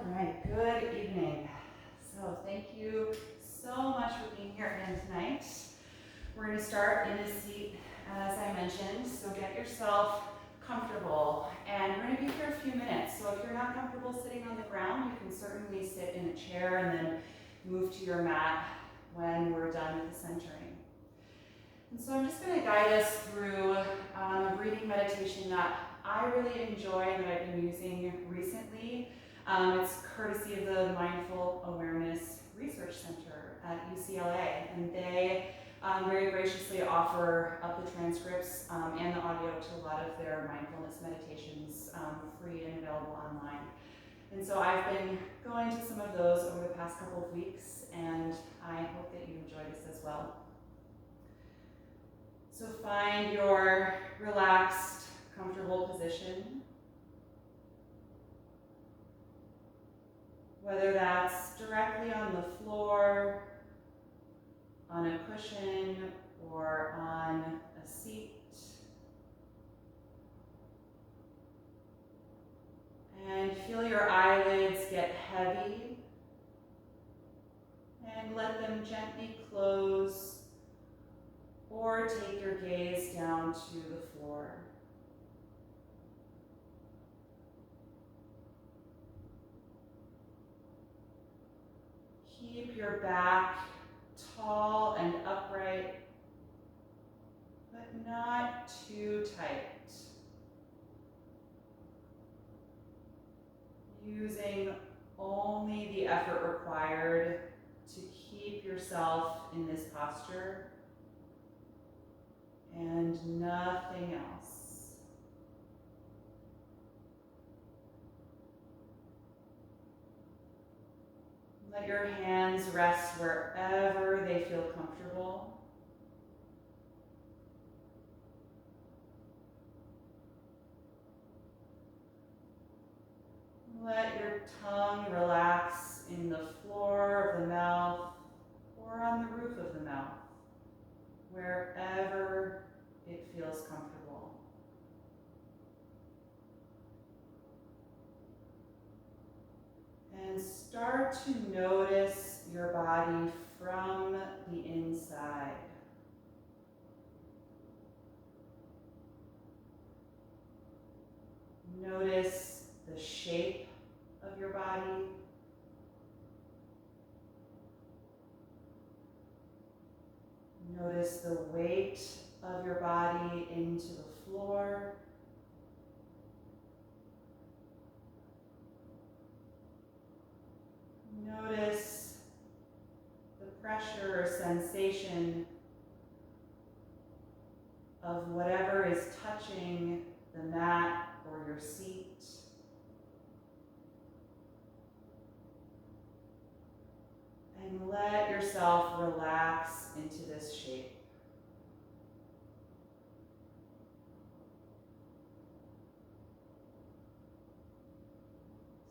right, good evening. So thank you so much for being here again tonight. We're going to start in a seat, as I mentioned, so get yourself comfortable. And we're going to be here a few minutes, so if you're not comfortable sitting on the ground, you can certainly sit in a chair and then move to your mat when we're done with the centering. And so I'm just going to guide us through a breathing meditation that I really enjoy and that I've been using recently. It's courtesy of the Mindful Awareness Research Center at UCLA, and they very graciously offer up the transcripts and the audio to a lot of their mindfulness meditations free and available online. And so I've been going to some of those over the past couple of weeks, and I hope that you enjoy this as well. So find your relaxed, comfortable position. Whether that's directly on the floor, on a cushion, or on a seat. And feel your eyelids get heavy, and let them gently close, or take your gaze down to the floor. Keep your back tall and upright, but not too tight. Using only the effort required to keep yourself in this posture and nothing else. Let your hands rest wherever they feel comfortable. Let your tongue relax in the floor of the mouth or on the roof of the mouth, wherever it feels comfortable. And start to notice your body from the inside. Notice the shape of your body. Notice the weight of your body into the floor. Notice the pressure or sensation of whatever is touching the mat or your seat. And let yourself relax into this shape.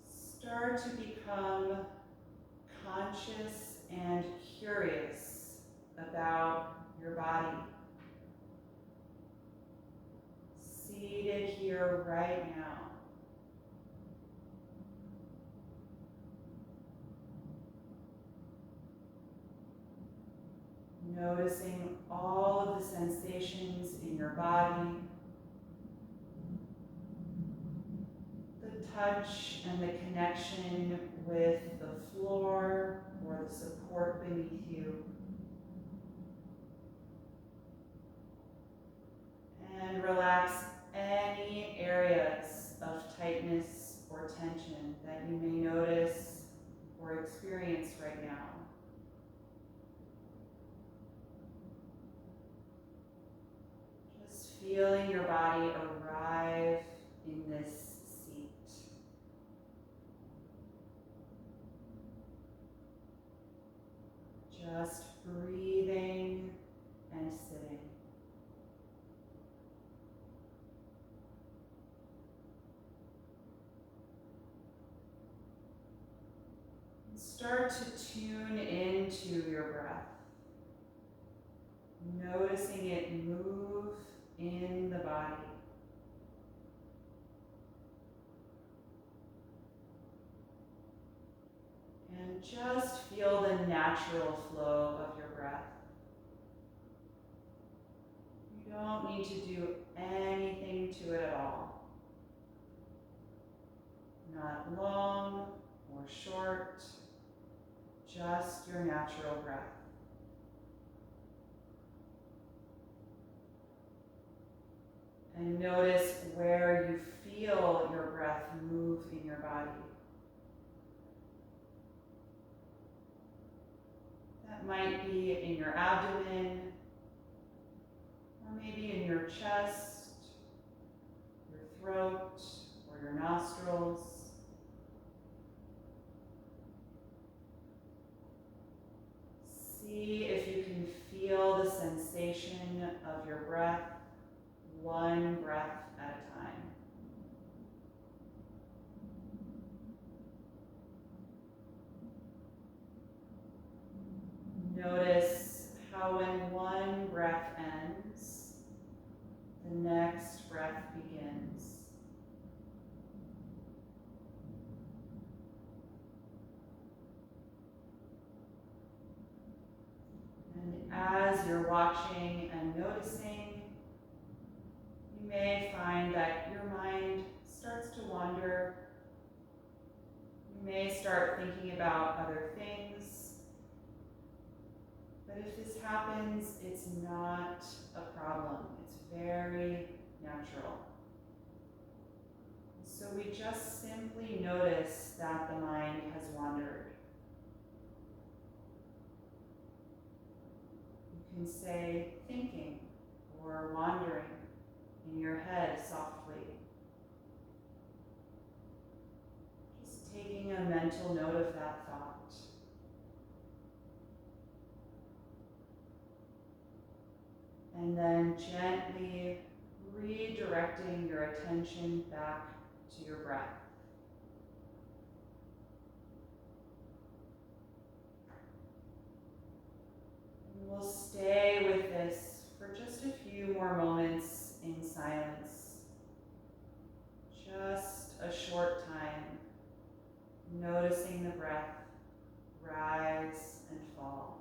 Start to become conscious and curious about your body. Seated here right now. Noticing all of the sensations in your body, the touch and the connection with the floor or the support beneath you. And relax any areas of tightness or tension that you may notice or experience right now. Just feeling your body arrive in this seat. Just breathing and sitting. Start to tune into your breath, noticing it move in the body. And just feel the natural flow of your breath. You don't need to do anything to it at all. Not long or short, just your natural breath. And notice where you feel your breath move in your body. That might be in your abdomen, or maybe in your chest, your throat, or your nostrils. See if you can feel the sensation of your breath, one breath at a time. Notice how when one breath ends, the next breath begins. And as you're watching and noticing, you may find that your mind starts to wander. You may start thinking about other things. But if this happens, it's not a problem. It's very natural. So we just simply notice that the mind has wandered. You can say thinking or wandering in your head softly. Just taking a mental note of that thought. And then gently redirecting your attention back to your breath. And we'll stay with this for just a few more moments in silence. Just a short time, noticing the breath rise and fall.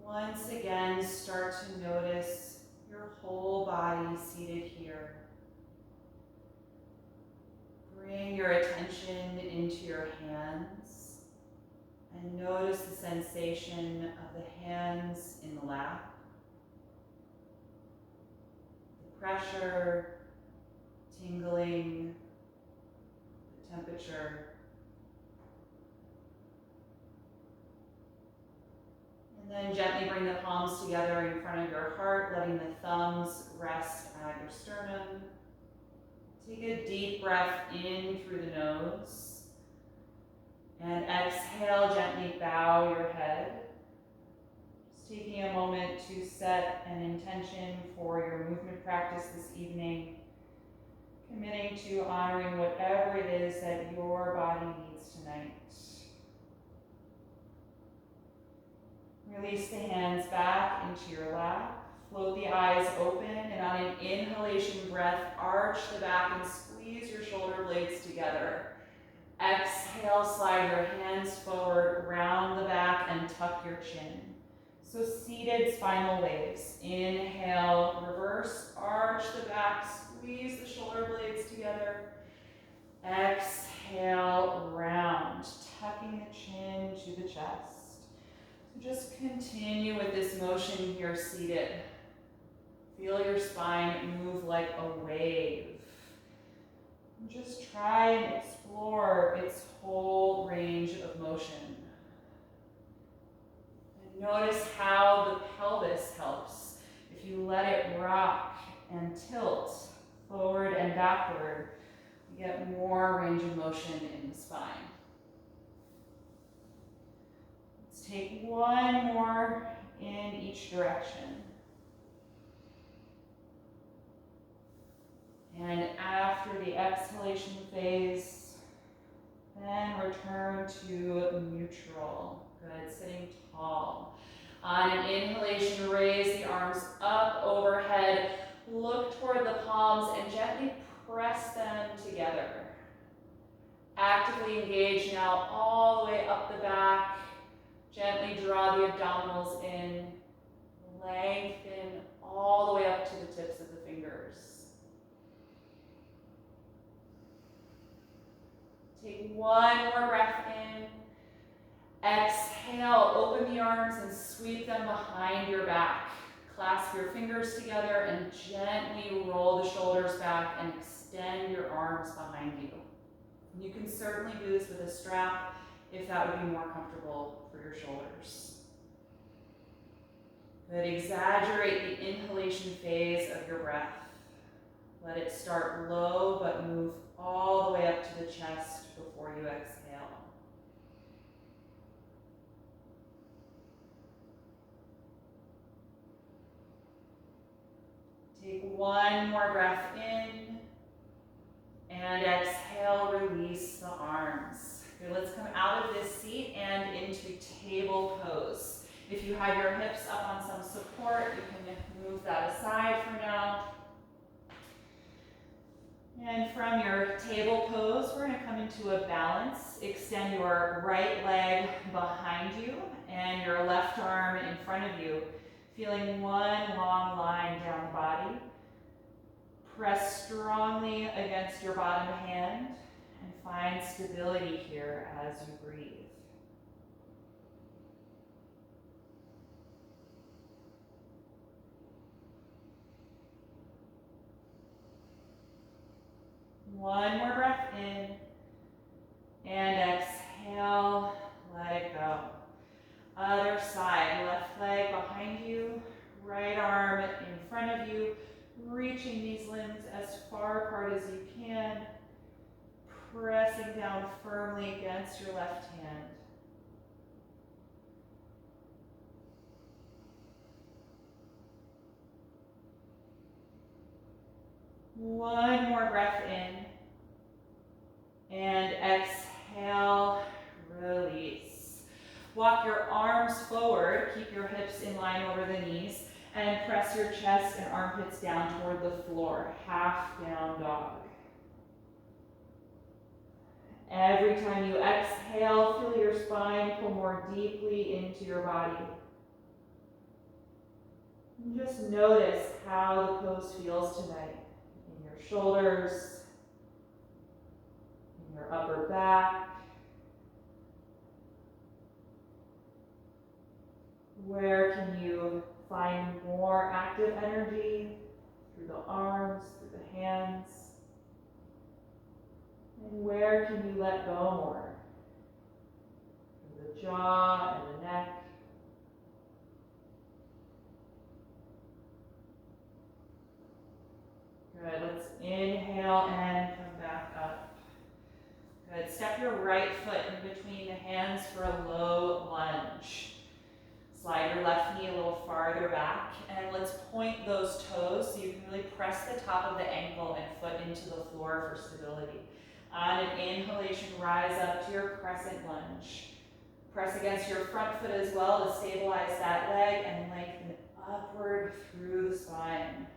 Once again, start to notice your whole body seated here. Bring your attention into your hands and notice the sensation of the hands in the lap, the pressure, tingling, the temperature. And then gently bring the palms together in front of your heart, letting the thumbs rest at your sternum. Take a deep breath in through the nose. And exhale, gently bow your head. Just taking a moment to set an intention for your movement practice this evening. Committing to honoring whatever it is that your body needs tonight. Release the hands back into your lap. Float the eyes open, and on an inhalation breath, arch the back and squeeze your shoulder blades together. Exhale, slide your hands forward, round the back, and tuck your chin. So seated spinal waves. Inhale, reverse, arch the back, squeeze the shoulder blades together. Exhale, round, tucking the chin to the chest. So just continue with this motion here seated. Feel your spine move like a wave. Just try and explore its whole range of motion. And notice how the pelvis helps. If you let it rock and tilt forward and backward, you get more range of motion in the spine. Let's take one more in each direction. And after the exhalation phase, then return to neutral. Good, sitting tall. On an inhalation, raise the arms up overhead. Look toward the palms and gently press them together. Actively engage now all the way up the back. Gently draw the abdominals in. Lengthen all the way up to the tips of the fingers. Take one more breath in. Exhale, open the arms and sweep them behind your back. Clasp your fingers together and gently roll the shoulders back and extend your arms behind you. You can certainly do this with a strap if that would be more comfortable for your shoulders. Good, exaggerate the inhalation phase of your breath. Let it start low but move all the way up to the chest before you exhale. Take one more breath in, and exhale, release the arms. Okay, let's come out of this seat and into table pose. If you have your hips up on some support, you can move that aside for now. And from your table pose, we're going to come into a balance. Extend your right leg behind you and your left arm in front of you, feeling one long line down the body. Press strongly against your bottom hand and find stability here as you breathe. One more breath in, and exhale, let it go. Other side, left leg behind you, right arm in front of you, reaching these limbs as far apart as you can, pressing down firmly against your left hand. One more breath in, and exhale, release. Walk your arms forward, keep your hips in line over the knees, and press your chest and armpits down toward the floor, half down dog. Every time you exhale, feel your spine pull more deeply into your body. And just notice how the pose feels tonight. In your shoulders, in your upper back. Where can you find more active energy? Through the arms, through the hands. And where can you let go more? Through the jaw and the neck. Good, let's inhale and come back up. Good, step your right foot in between the hands for a low lunge. Slide your left knee a little farther back, and let's point those toes so you can really press the top of the ankle and foot into the floor for stability. On an inhalation, rise up to your crescent lunge. Press against your front foot as well to stabilize that leg and lengthen upward through the spine.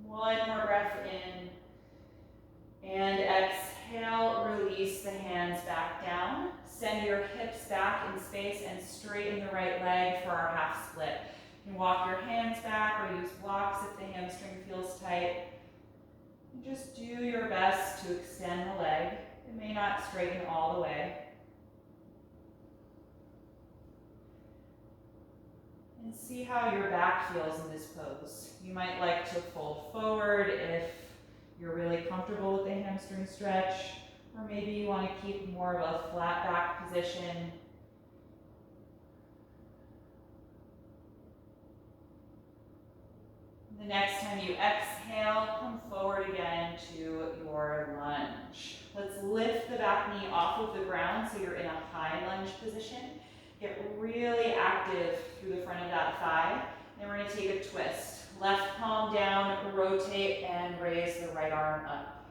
One more breath in, and exhale, release the hands back down. Send your hips back in space and straighten the right leg for our half split. You can walk your hands back or use blocks if the hamstring feels tight. And just do your best to extend the leg. It may not straighten all the way. And see how your back feels in this pose. You might like to fold forward if you're really comfortable with the hamstring stretch, or maybe you want to keep more of a flat back position. The next time you exhale, come forward again to your lunge. Let's lift the back knee off of the ground so you're in a high lunge position. Get really active through the front of that thigh. Then we're going to take a twist. Left palm down, rotate, and raise the right arm up.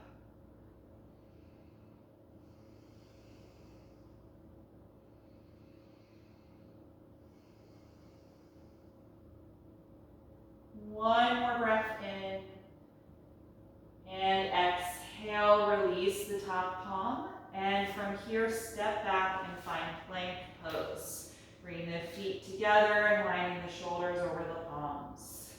One more breath in. And exhale, release the top palm. And from here, step back and find plank pose. Bring the feet together and lining the shoulders over the palms.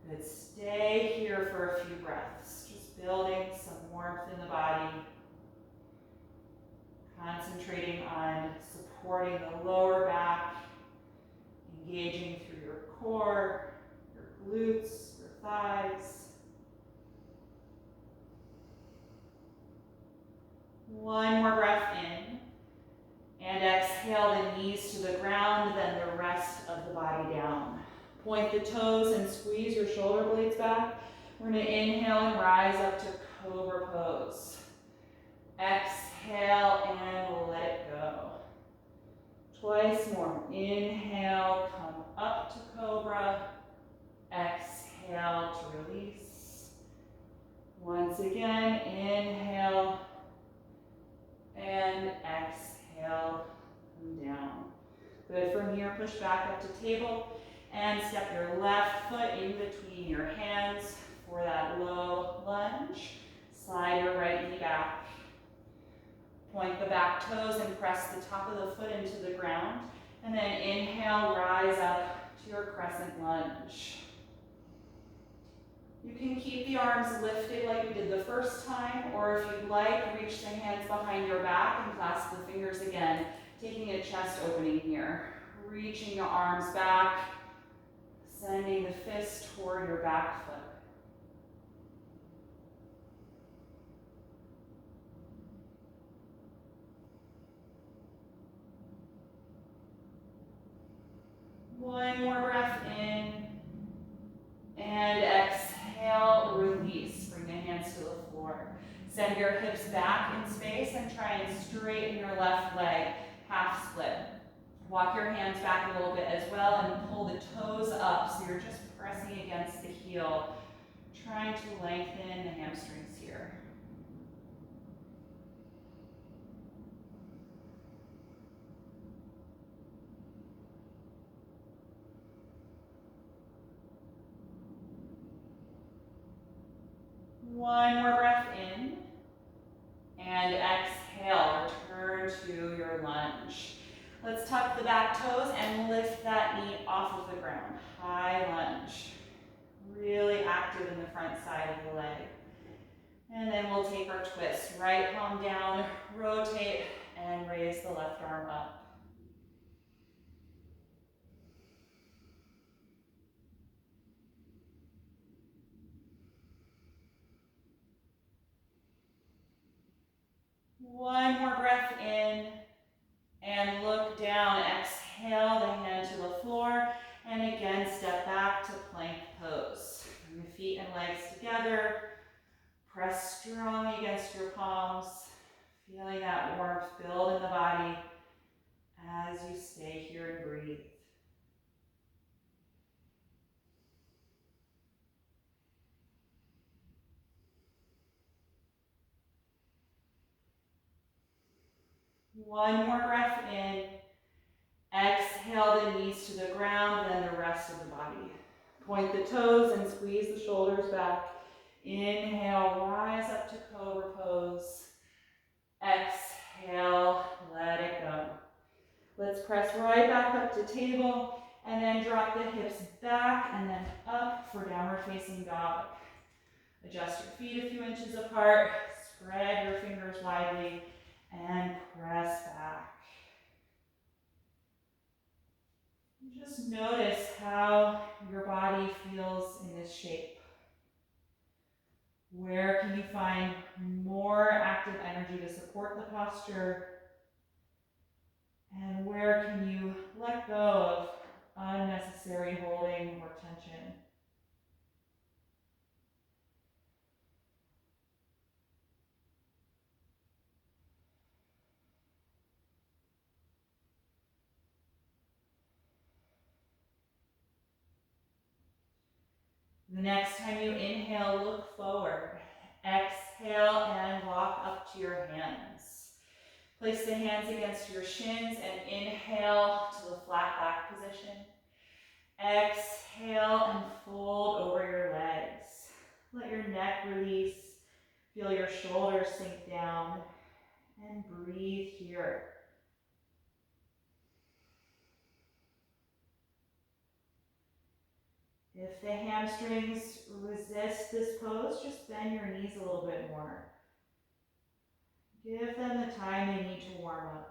Good, stay here for a few breaths. Just building some warmth in the body. Concentrating on supporting the lower back, engaging through your core, your glutes, your thighs. One more breath in. And exhale the knees to the ground, then the rest of the body down. Point the toes and squeeze your shoulder blades back. We're going to inhale and rise up to cobra pose. Exhale and let it go. Twice more. Inhale, come up to cobra. Exhale to release. Once again, inhale and exhale, come down. Good, from here, push back up to table and step your left foot in between your hands for that low lunge. Slide your right knee back. Point the back toes and press the top of the foot into the ground. And then inhale, rise up to your crescent lunge. You can keep the arms lifted like we did the first time, or if you'd like, reach the hands behind your back and clasp the fingers again, taking a chest opening here. Reaching your arms back, sending the fist toward your back foot. One more breath in, and exhale, release. Bring the hands to the floor. Send your hips back in space and try and straighten your left leg, half split. Walk your hands back a little bit as well and pull the toes up so you're just pressing against the heel, trying to lengthen the hamstrings here. One more breath in, and exhale, return to your lunge. Let's tuck the back toes and lift that knee off of the ground. High lunge. Really active in the front side of the leg. And then we'll take our twist. Right palm down, rotate, and raise the left arm up. One more breath in, and look down. Exhale the hand to the floor, and again step back to plank pose. Bring the feet and legs together. Press strongly against your palms, feeling that warmth build in the body as you stay here and breathe. One more breath in. Exhale the knees to the ground, then the rest of the body. Point the toes and squeeze the shoulders back. Inhale, rise up to cobra pose. Exhale, let it go. Let's press right back up to table and then drop the hips back and then up for downward facing dog. Adjust your feet a few inches apart, spread your fingers widely, and press back. Just notice how your body feels in this shape. Where can you find more active energy to support the posture? And where can you let go of unnecessary holding or tension? The next time you inhale, look forward. Exhale and walk up to your hands. Place the hands against your shins and inhale to the flat back position. Exhale and fold over your legs. Let your neck release. Feel your shoulders sink down and breathe here. If the hamstrings resist this pose, just bend your knees a little bit more. Give them the time they need to warm up.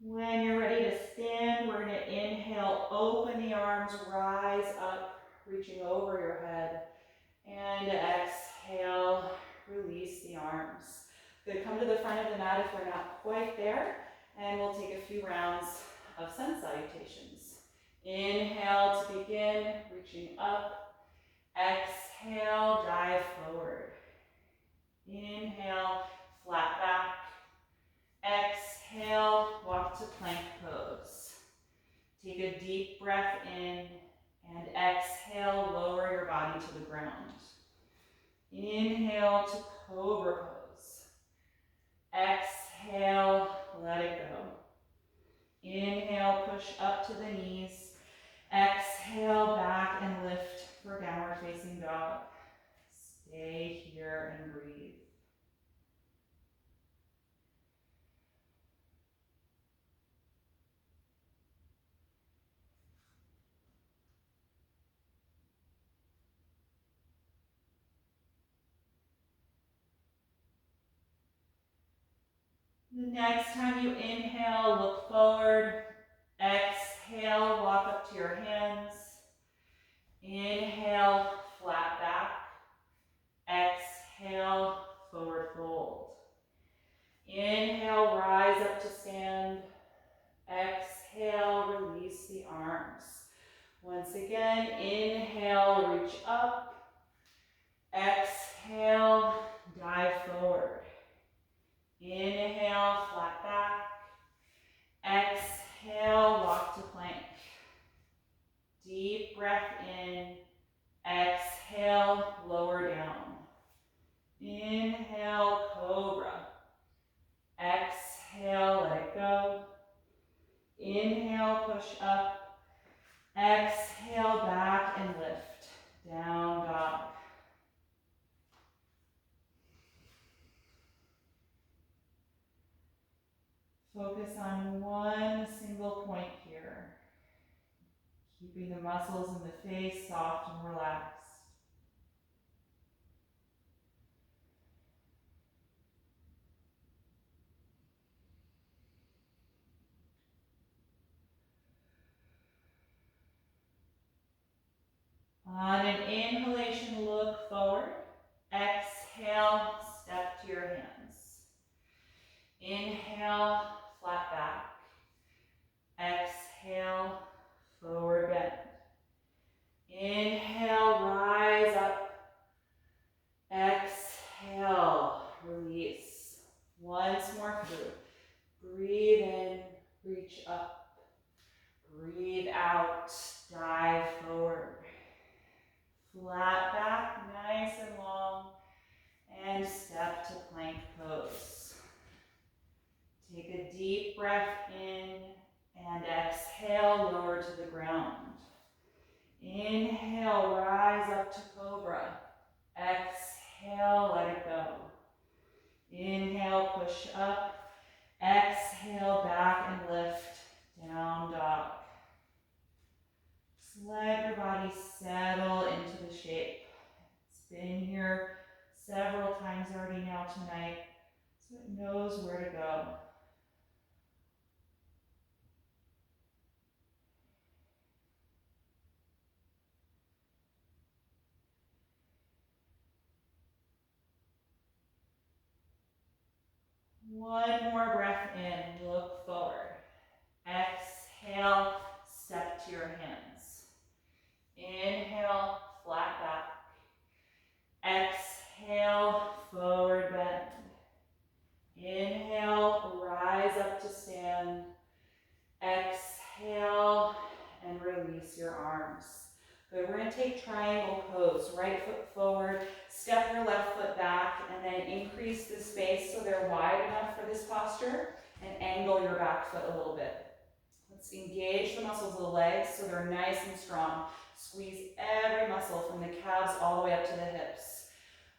When you're ready to stand, we're going to inhale, open the arms, rise up, reaching over your head. And exhale, release the arms. Good, come to the front of the mat if we're not quite there. And we'll take a few rounds of sun salutations. Inhale to begin, reaching up. Exhale, dive forward. Inhale, flat back. Exhale, walk to plank pose. Take a deep breath in and exhale, lower your body to the ground. Inhale to cobra pose. Exhale, let it go. Inhale, push up to the knees. Exhale, back and lift for downward facing dog. Stay here and breathe. The next time you inhale, look forward. Exhale, walk up to your hands. Inhale, flat back. Exhale, forward fold. Inhale, rise up to stand. Exhale, release the arms. Once again, inhale, reach up. Exhale, dive forward. Inhale, flat back. Exhale, walk to plank. Deep breath in. Exhale, lower down. Inhale, cobra. Exhale, let it go. Inhale, push up. Exhale, back and lift. Down dog. Focus on one single point here. Keeping the muscles in the face soft and relaxed. On an inhalation, look forward. Exhale. your hands. Inhale, flat back. Exhale, forward bend. Inhale, rise up. Exhale, release. Once more through. Breathe in, reach up. Breathe out, dive forward. Flat back, nice and long. And step to plank pose. Take a deep breath in and exhale, lower to the ground. Inhale, rise up to cobra. Exhale, let it go. Inhale, push up. Exhale, back and lift, down dog. Just let your body settle into the shape. It's been here several times already now tonight, so it knows where to go. One more breath in, look forward. Exhale, step to your hands. Inhale, flat back. Exhale, forward bend. Inhale, rise up to stand. Exhale, and release your arms. Good, we're gonna take triangle pose. Right foot forward, step your left foot back, and then increase the space so they're wide enough for this posture, and angle your back foot a little bit. Let's engage the muscles of the legs so they're nice and strong. Squeeze every muscle from the calves all the way up to the hips.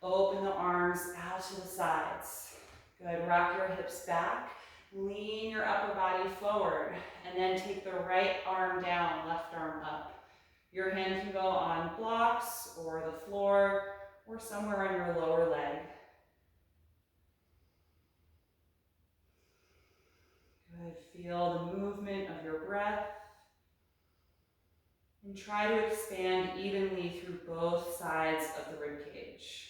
Open the arms out to the sides. Good, rock your hips back. Lean your upper body forward, and then take the right arm down, left arm up. Your hand can go on blocks or the floor or somewhere on your lower leg. Good, feel the movement of your breath. And try to expand evenly through both sides of the rib cage.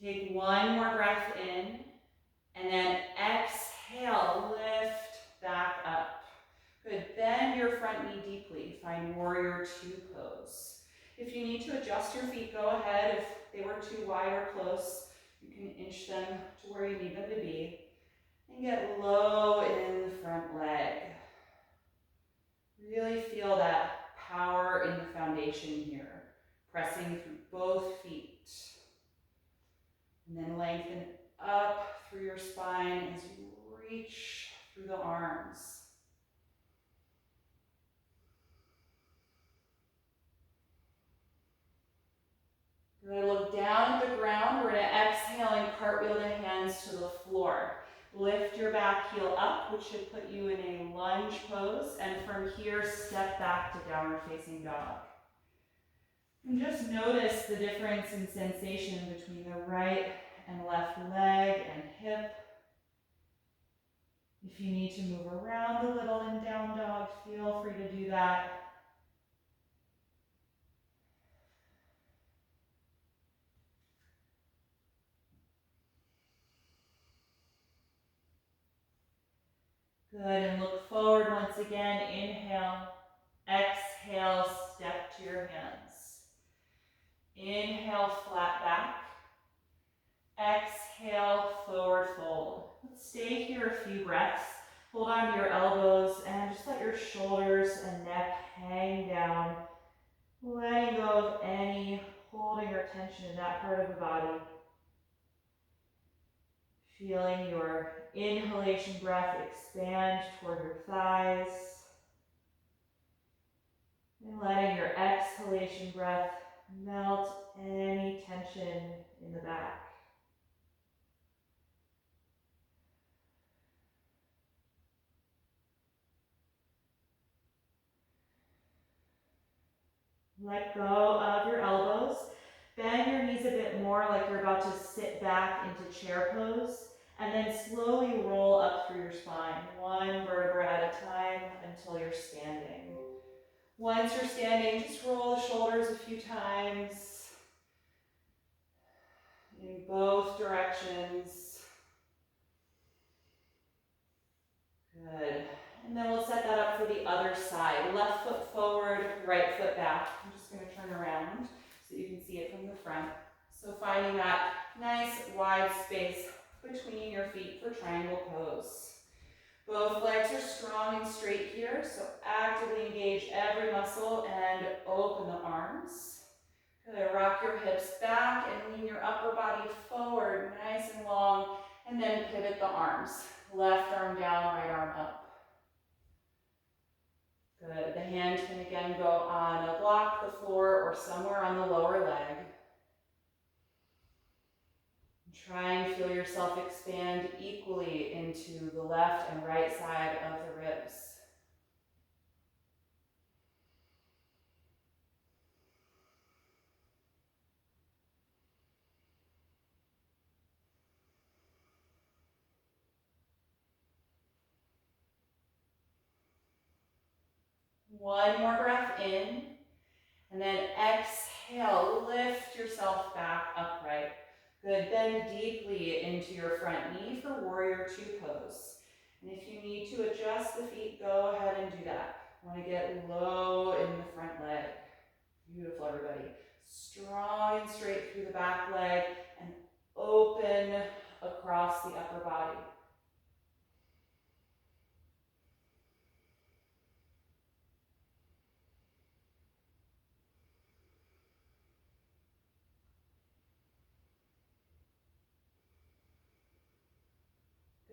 Take one more breath in, and then exhale, lift back up. Good, bend your front knee deeply. Find warrior two pose. If you need to adjust your feet, go ahead. If they were too wide or close, you can inch them to where you need them to be. And get low in the front leg. Really feel that power in the foundation here, pressing through both feet. And then lengthen up through your spine as you reach through the arms. We're going to look down at the ground. We're going to exhale and cartwheel the hands to the floor. Lift your back heel up, which should put you in a lunge pose. And from here, step back to downward facing dog. And just notice the difference in sensation between the right and left leg and hip. If you need to move around a little in down dog, feel free to do that. Good, and look forward once again. Inhale, exhale, step to your hands. Inhale, flat back. Exhale, forward fold. Let's stay here a few breaths. Hold on to your elbows and just let your shoulders and neck hang down. Letting go of any holding or tension in that part of the body. Feeling your inhalation breath expand toward your thighs. And letting your exhalation breath melt any tension in the back. Let go of your elbows. Bend your knees a bit more like you're about to sit back into chair pose. And then slowly roll up through your spine, one vertebra at a time until you're standing. Once you're standing, just roll the shoulders a few times in both directions. Good. And then we'll set that up for the other side. Left foot forward, right foot back. I'm just going to turn around so you can see it from the front. So finding that nice wide space between your feet for triangle pose. Both legs are strong and straight here, so actively engage every muscle and open the arms. Good. Rock your hips back and lean your upper body forward, nice and long, and then pivot the arms. Left arm down, right arm up. Good. The hand can again go on a block, the floor, or somewhere on the lower leg. Try and feel yourself expand equally into the left and right side of the ribs. One more breath in, and then exhale, lift yourself back upright. Good, bend deeply into your front knee for warrior two pose. And if you need to adjust the feet, go ahead and do that. Want to get low in the front leg. Beautiful, everybody. Strong and straight through the back leg and open across the upper body.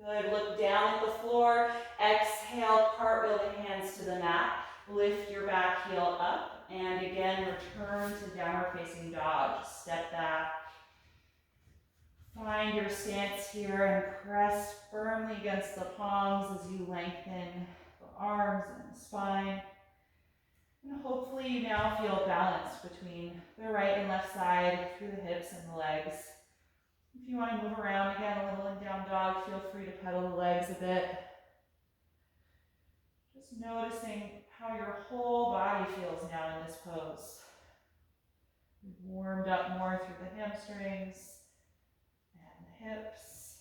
Good, look down at the floor. Exhale, cartwheel the hands to the mat. Lift your back heel up. And again, return to downward facing dog. Just step back. Find your stance here and press firmly against the palms as you lengthen the arms and the spine. And hopefully you now feel balanced between the right and left side through the hips and the legs. If you want to move around again a little in down dog, feel free to pedal the legs a bit. Just noticing how your whole body feels now in this pose. You've warmed up more through the hamstrings and the hips.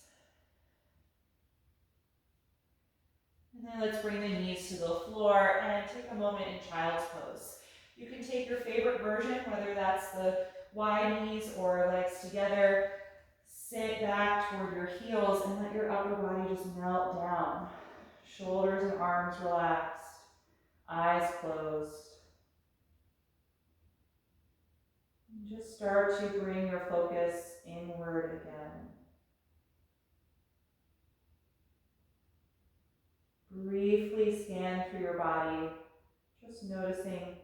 And then let's bring the knees to the floor and take a moment in child's pose. You can take your favorite version, whether that's the wide knees or legs together. Sit back toward your heels and let your upper body just melt down. Shoulders and arms relaxed, eyes closed. And just start to bring your focus inward again. Briefly scan through your body, just noticing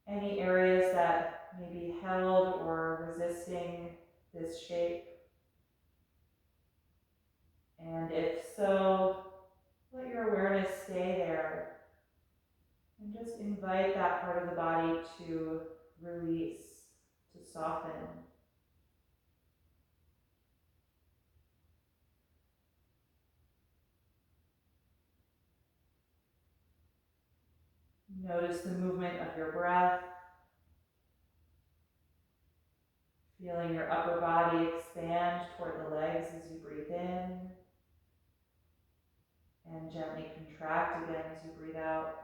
any areas that may be held or resisting this shape. And if so, let your awareness stay there and just invite that part of the body to release, to soften. Notice the movement of your breath, feeling your upper body expand toward the legs as you breathe in, and gently contract again as you breathe out.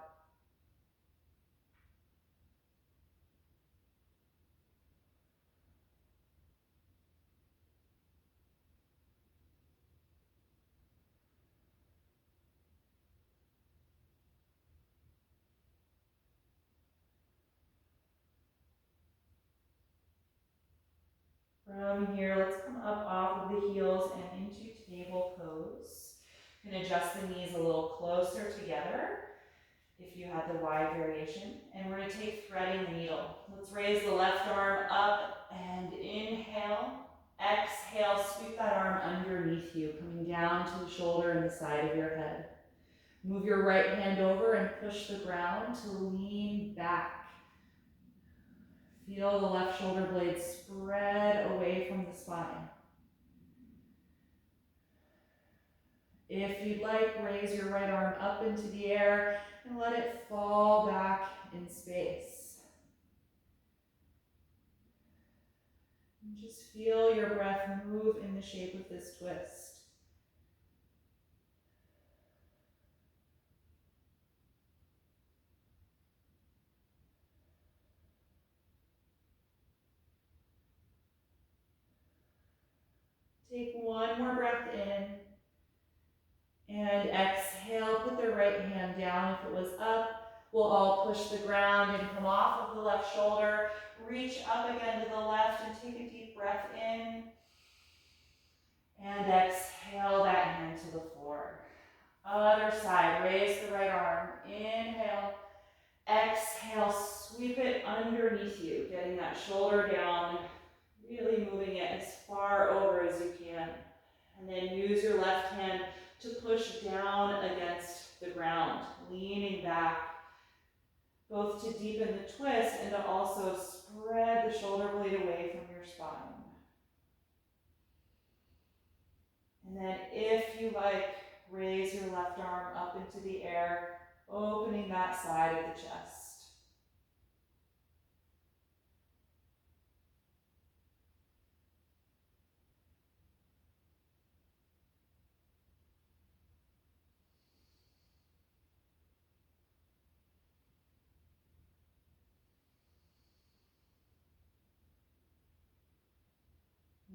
From here, let's come up off of the heels and into table pose. You can adjust the knees a little closer together if you had the wide variation. And we're going to take threading the needle. Let's raise the left arm up and inhale. Exhale, sweep that arm underneath you, coming down to the shoulder and the side of your head. Move your right hand over and push the ground to lean back. Feel the left shoulder blade spread away from the spine. If you'd like, raise your right arm up into the air and let it fall back in space. And just feel your breath move in the shape of this twist. Take one more breath in. And exhale, put the right hand down. If it was up, we'll all push the ground and come off of the left shoulder. Reach up again to the left and take a deep breath in. And exhale that hand to the floor. Other side, raise the right arm. Inhale. Exhale, sweep it underneath you, getting that shoulder down, really moving it as far over as you can. And then use your left hand to push down against the ground, leaning back, both to deepen the twist and to also spread the shoulder blade away from your spine. And then if you like, raise your left arm up into the air, opening that side of the chest.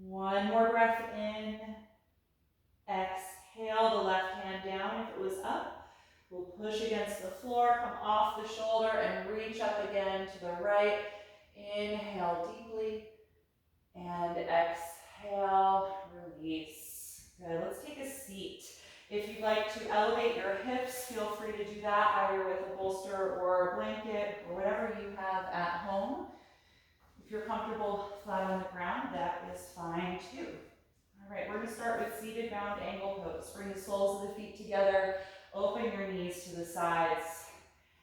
One more breath in. Exhale the left hand down. If it was up, we'll push against the floor, come off the shoulder and reach up again to the right. Inhale deeply and exhale, release. Good, let's take a seat. If you'd like to elevate your hips, feel free to do that either with a bolster or a blanket or whatever you have at home. If you're comfortable flat on the ground, that is fine too. All right, we're going to start with seated round angle pose. Bring the soles of the feet together, open your knees to the sides,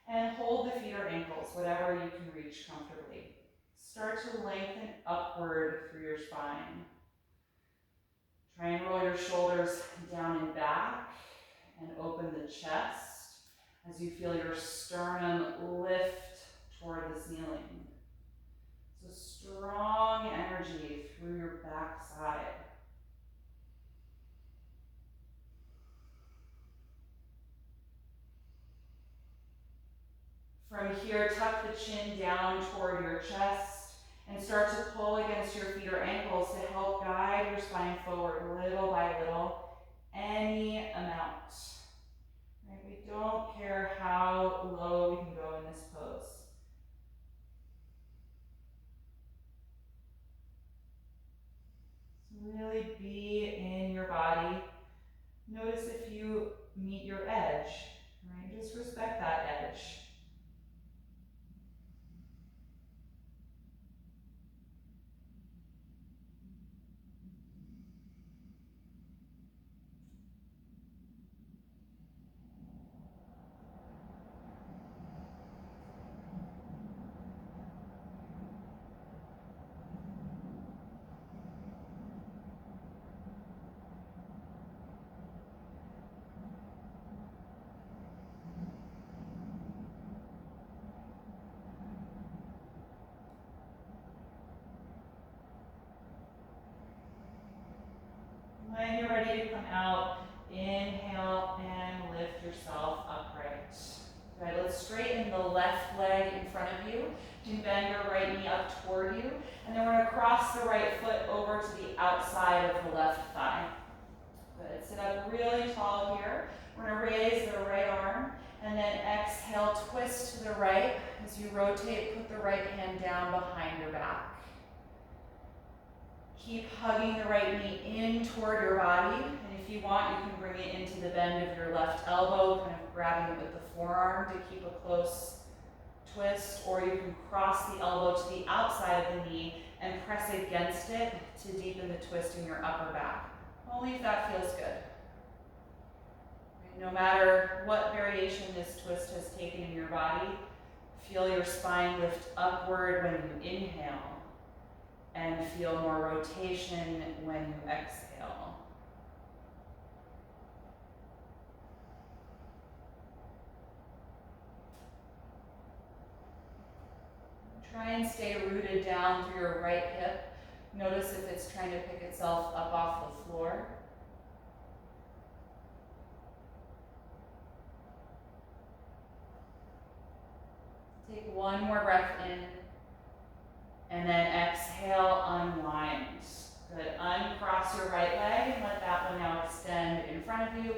and hold the feet or ankles, whatever you can reach comfortably. Start to lengthen upward through your spine. Try and roll your shoulders down and back, and open the chest as you feel your sternum lift toward the ceiling. So strong energy through your back side. From here, tuck the chin down toward your chest and start to pull against your feet or ankles to help guide your spine forward little by little, any amount. Right? We don't care how low we can go in this pose. So really be in your body. Notice if you meet your edge, right? Just respect that edge. When you're ready to come out, inhale and lift yourself upright. Good, let's straighten the left leg in front of you. You can bend your right knee up toward you. And then we're going to cross the right foot over to the outside of the left thigh. Good, sit up really tall here. We're going to raise the right arm. And then exhale, twist to the right. As you rotate, put the right hand down behind your back. Keep hugging the right knee in toward your body, and if you want, you can bring it into the bend of your left elbow, kind of grabbing it with the forearm to keep a close twist, or you can cross the elbow to the outside of the knee and press against it to deepen the twist in your upper back. Only if that feels good. No matter what variation this twist has taken in your body, feel your spine lift upward when you inhale. And feel more rotation when you exhale. Try and stay rooted down through your right hip. Notice if it's trying to pick itself up off the floor. Take one more breath in, and then exhale, unwind. Good, uncross your right leg and let that one now extend in front of you.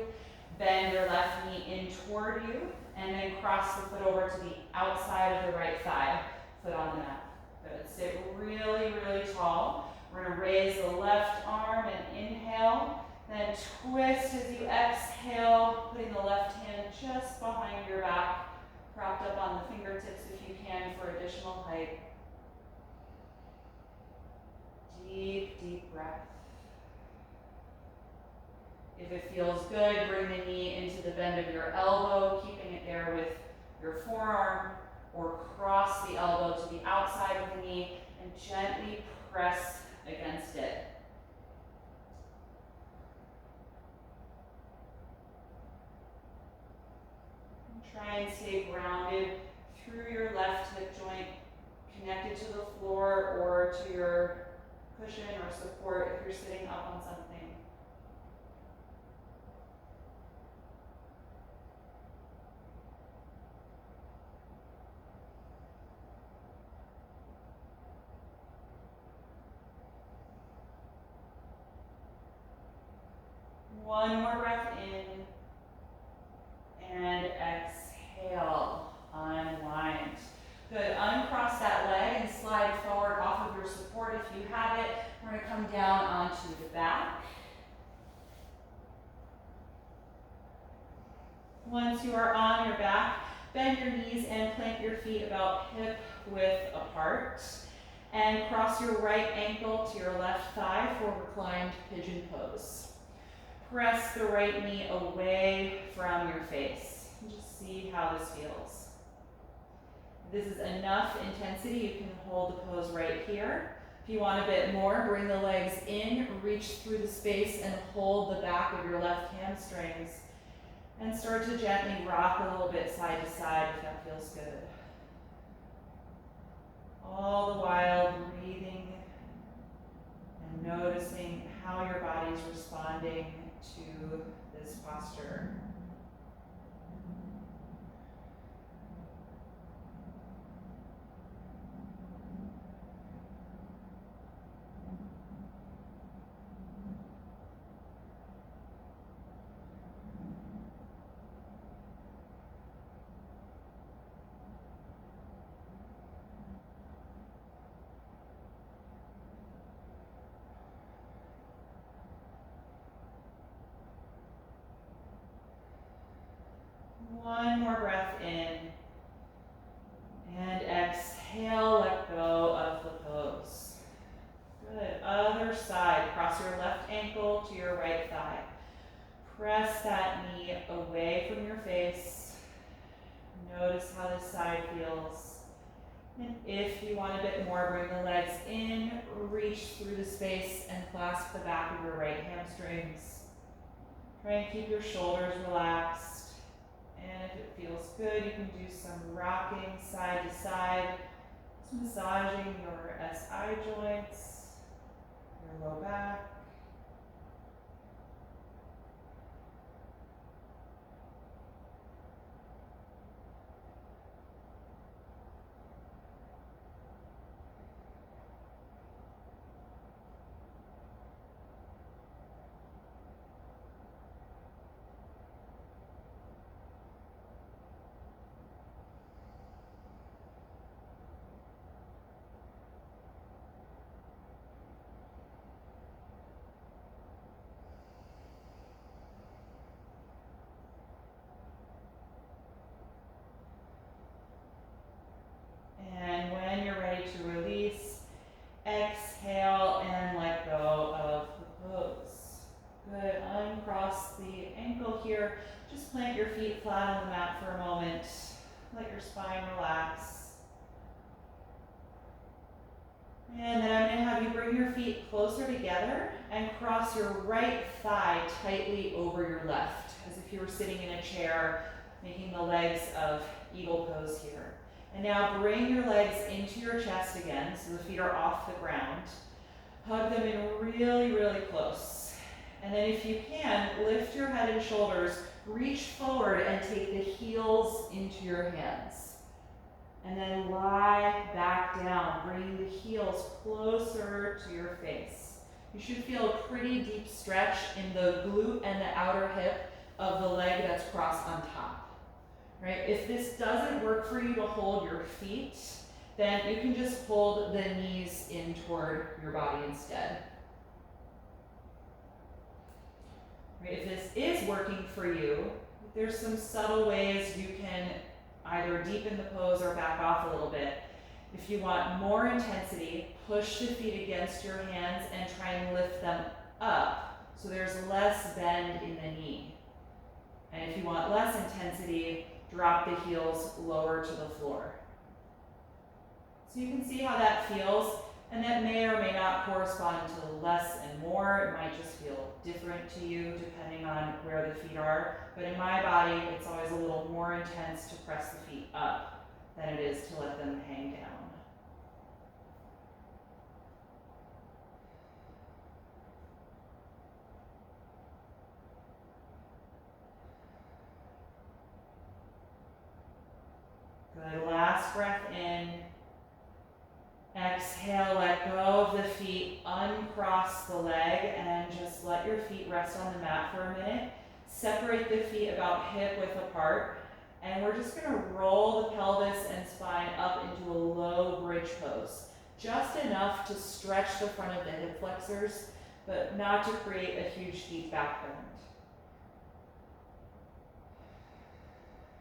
Bend your left knee in toward you, and then cross the foot over to the outside of the right thigh, foot on the mat. Good, sit really, really tall. We're gonna raise the left arm and inhale, then twist as you exhale, putting the left hand just behind your back, propped up on the fingertips if you can for additional height. Deep, deep breath. If it feels good, bring the knee into the bend of your elbow, keeping it there with your forearm, or cross the elbow to the outside of the knee and gently press against it. And try and stay grounded through your left hip joint, connected to the floor or to your cushion or support if you're sitting up on something. One more breath in, and exhale, unwind. Good, uncross that leg and slide forward off of your support if you have it. We're gonna come down onto the back. Once you are on your back, bend your knees and plant your feet about hip width apart. And cross your right ankle to your left thigh for reclined pigeon pose. Press the right knee away from your face. Just see how this feels. If this is enough intensity, you can hold the pose right here. If you want a bit more, bring the legs in, reach through the space and hold the back of your left hamstrings. And start to gently rock a little bit side to side if that feels good. All the while breathing and noticing how your body is responding to this posture. One more breath in, and exhale, let go of the pose. Good, other side, cross your left ankle to your right thigh. Press that knee away from your face. Notice how this side feels. And if you want a bit more, bring the legs in, reach through the space and clasp the back of your right hamstrings. Try and keep your shoulders relaxed. And if it feels good, you can do some rocking side to side, just massaging your SI joints, your low back. And when you're ready to release, exhale and let go of the pose. Good, uncross the ankle here. Just plant your feet flat on the mat for a moment. Let your spine relax. And then I'm going to have you bring your feet closer together and cross your right thigh tightly over your left, as if you were sitting in a chair, making the legs of eagle pose here. And now bring your legs into your chest again, so the feet are off the ground. Hug them in really, really close. And then if you can, lift your head and shoulders, reach forward and take the heels into your hands. And then lie back down, bringing the heels closer to your face. You should feel a pretty deep stretch in the glute and the outer hip of the leg that's crossed on top. Right? If this doesn't work for you to hold your feet, then you can just hold the knees in toward your body instead. Right? If this is working for you, there's some subtle ways you can either deepen the pose or back off a little bit. If you want more intensity, push the feet against your hands and try and lift them up so there's less bend in the knee. And if you want less intensity, drop the heels lower to the floor. So you can see how that feels, and that may or may not correspond to less and more. It might just feel different to you depending on where the feet are. But in my body, it's always a little more intense to press the feet up than it is to let them hang down. Good, last breath in. Exhale, let go of the feet, uncross the leg, and just let your feet rest on the mat for a minute. Separate the feet about hip width apart, and we're just gonna roll the pelvis and spine up into a low bridge pose. Just enough to stretch the front of the hip flexors, but not to create a huge deep back bend.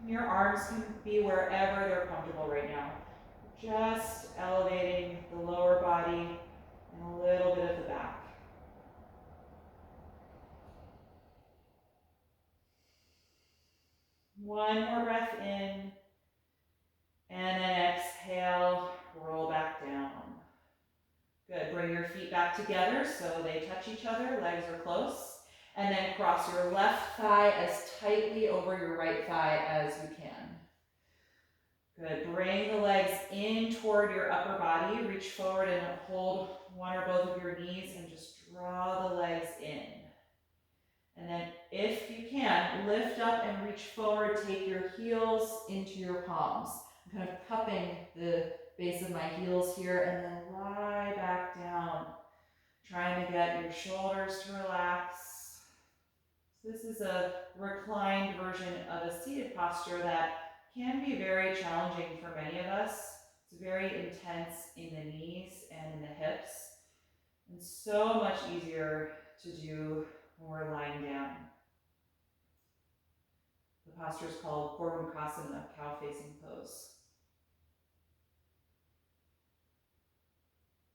Your arms can be wherever they're comfortable right now. Just elevating the lower body and a little bit of the back. One more breath in, and then exhale, roll back down. Good, bring your feet back together so they touch each other, legs are close. And then cross your left thigh as tightly over your right thigh as you can. Good, bring the legs in toward your upper body. Reach forward and hold one or both of your knees and just draw the legs in. And then if you can, lift up and reach forward, take your heels into your palms. I'm kind of cupping the base of my heels here and then lie back down. Trying to get your shoulders to relax. So this is a reclined version of a seated posture that can be very challenging for many of us. It's very intense in the knees and in the hips, and so much easier to do when we're lying down. The posture is called Purvakasana, cow-facing pose.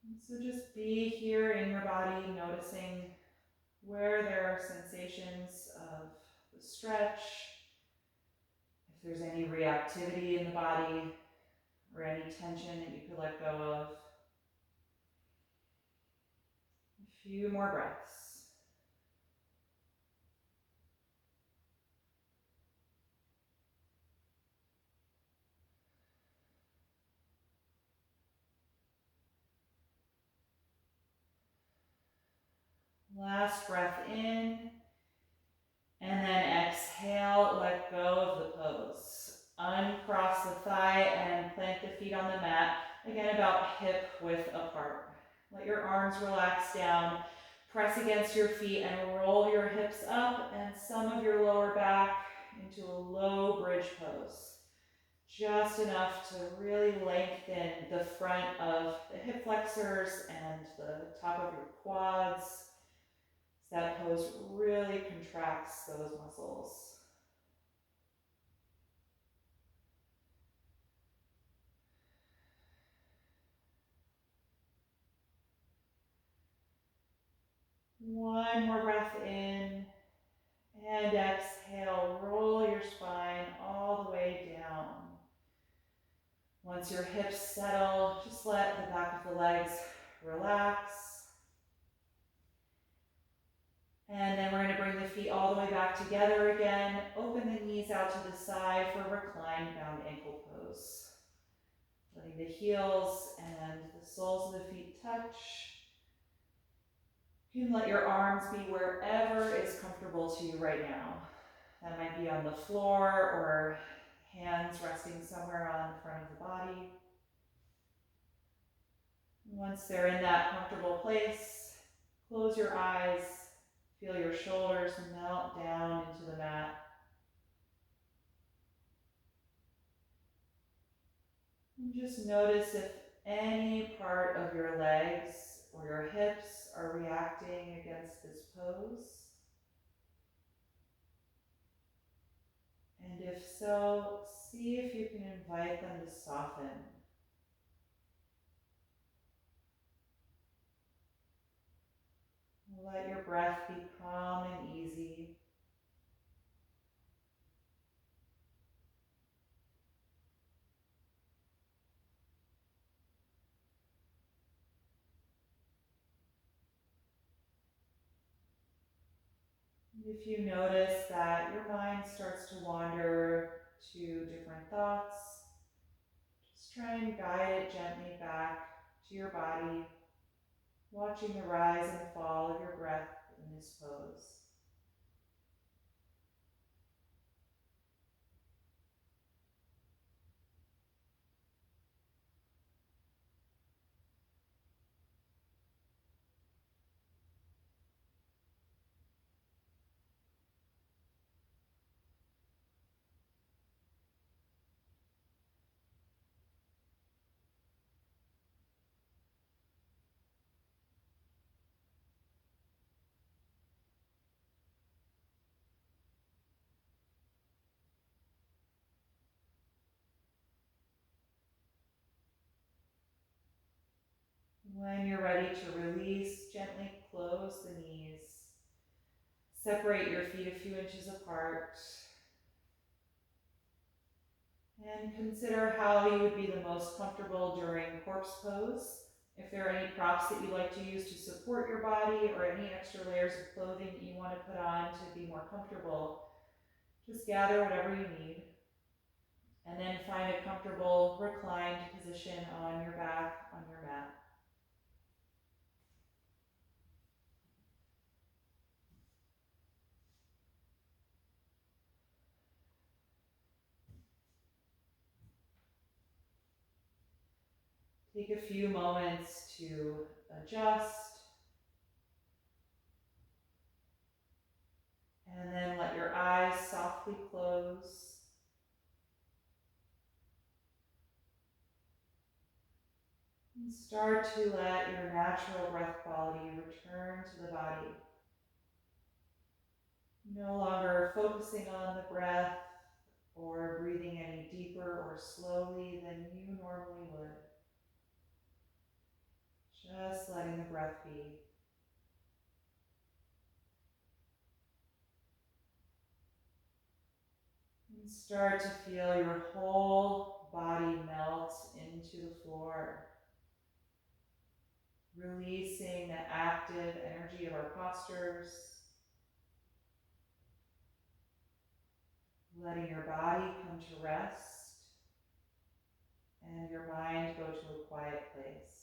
And so just be here in your body, noticing where there are sensations of the stretch, if there's any reactivity in the body or any tension that you could let go of. A few more breaths. Last breath in, and then exhale, let go of the pose. Uncross the thigh and plant the feet on the mat, again about hip width apart. Let your arms relax down, press against your feet and roll your hips up and some of your lower back into a low bridge pose. Just enough to really lengthen the front of the hip flexors and the top of your quads. That pose really contracts those muscles. One more breath in, and exhale, roll your spine all the way down. Once your hips settle, just let the back of the legs relax. And then we're going to bring the feet all the way back together again. Open the knees out to the side for reclined bound ankle pose. Letting the heels and the soles of the feet touch. You can let your arms be wherever is comfortable to you right now. That might be on the floor or hands resting somewhere on the front of the body. Once they're in that comfortable place, close your eyes, feel your shoulders melt down into the mat. And just notice if any part of your legs or your hips are reacting against this pose. And if so, see if you can invite them to soften. Let your breath be calm and easy. If you notice that your mind starts to wander to different thoughts, just try and guide it gently back to your body, watching the rise and fall of your breath in this pose. When you're ready to release, gently close the knees. Separate your feet a few inches apart. And consider how you would be the most comfortable during corpse pose. If there are any props that you like to use to support your body or any extra layers of clothing that you want to put on to be more comfortable, just gather whatever you need. And then find a comfortable reclined position on your back, on your mat. Take a few moments to adjust, and then let your eyes softly close. And start to let your natural breath quality return to the body. No longer focusing on the breath or breathing any deeper or slowly than you normally would. Just letting the breath be. And start to feel your whole body melt into the floor, releasing the active energy of our postures, letting your body come to rest and your mind go to a quiet place.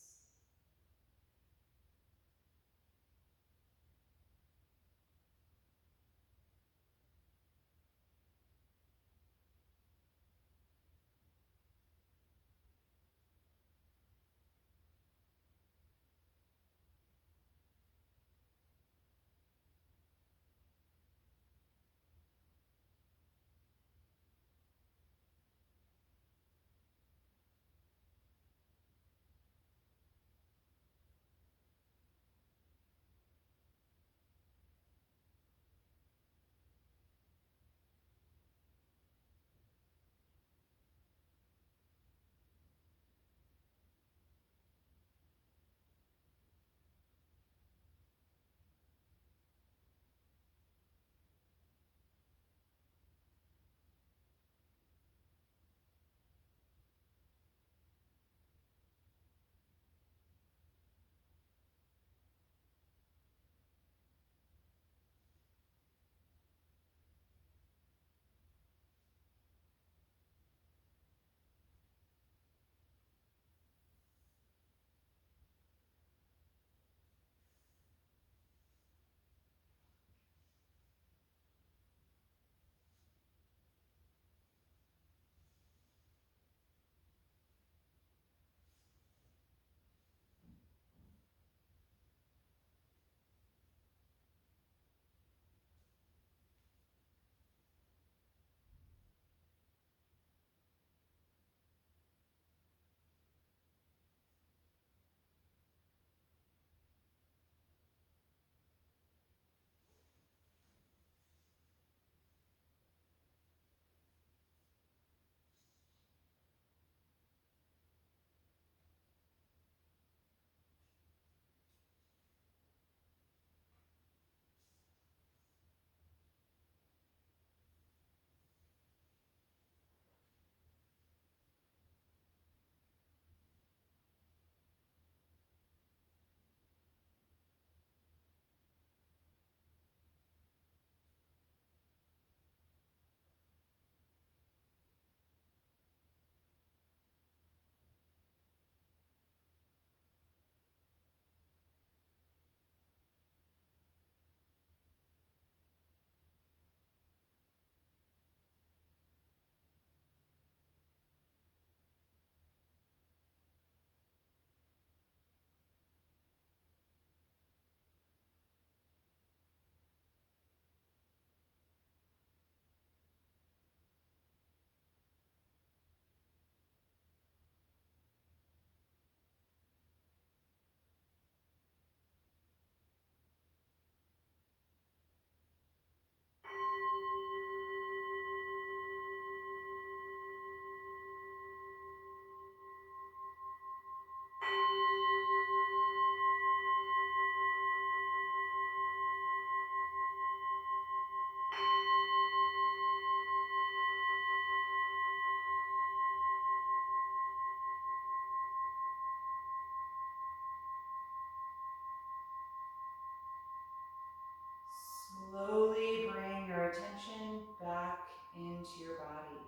slowly bring your attention back into your body.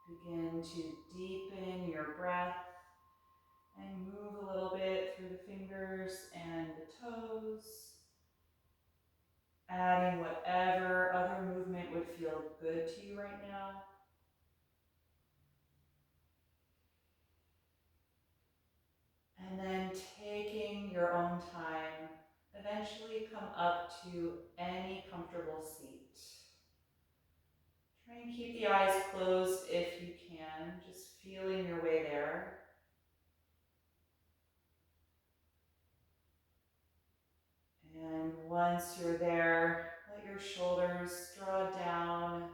Begin to deepen your breath and move a little bit through the fingers and the toes, adding whatever other movement would feel good to you right now. And then taking your own time, eventually come up to any comfortable seat. Try and keep the eyes closed if you can, just feeling your way there. And once you're there, let your shoulders draw down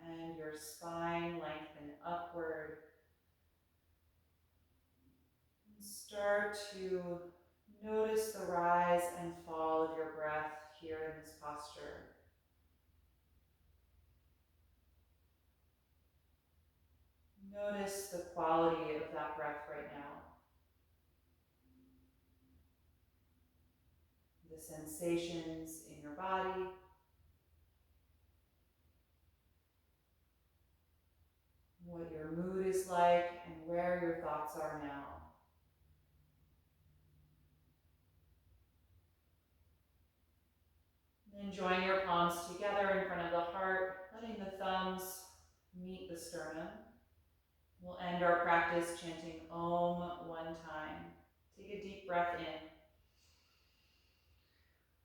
and your spine lengthen upward. And start to notice the rise and fall of your breath here in this posture. Notice the quality of that breath right now. The sensations in your body. What your mood is like and where your thoughts are now. Then join your palms together in front of the heart, letting the thumbs meet the sternum. We'll end our practice chanting Om one time. Take a deep breath in.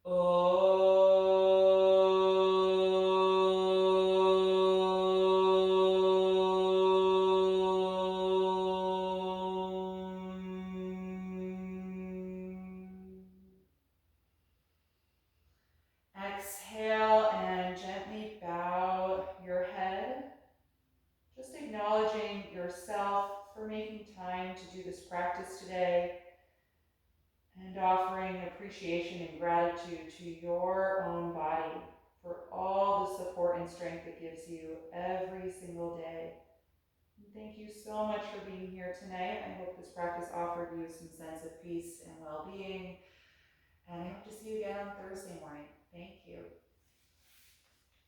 Om. Exhale and gently bow your head. Just acknowledging yourself for making time to do this practice today and offering appreciation and gratitude to your own body for all the support and strength it gives you every single day. And thank you so much for being here tonight. I hope this practice offered you some sense of peace and well-being. And I hope to see you again on Thursday morning. Thank you.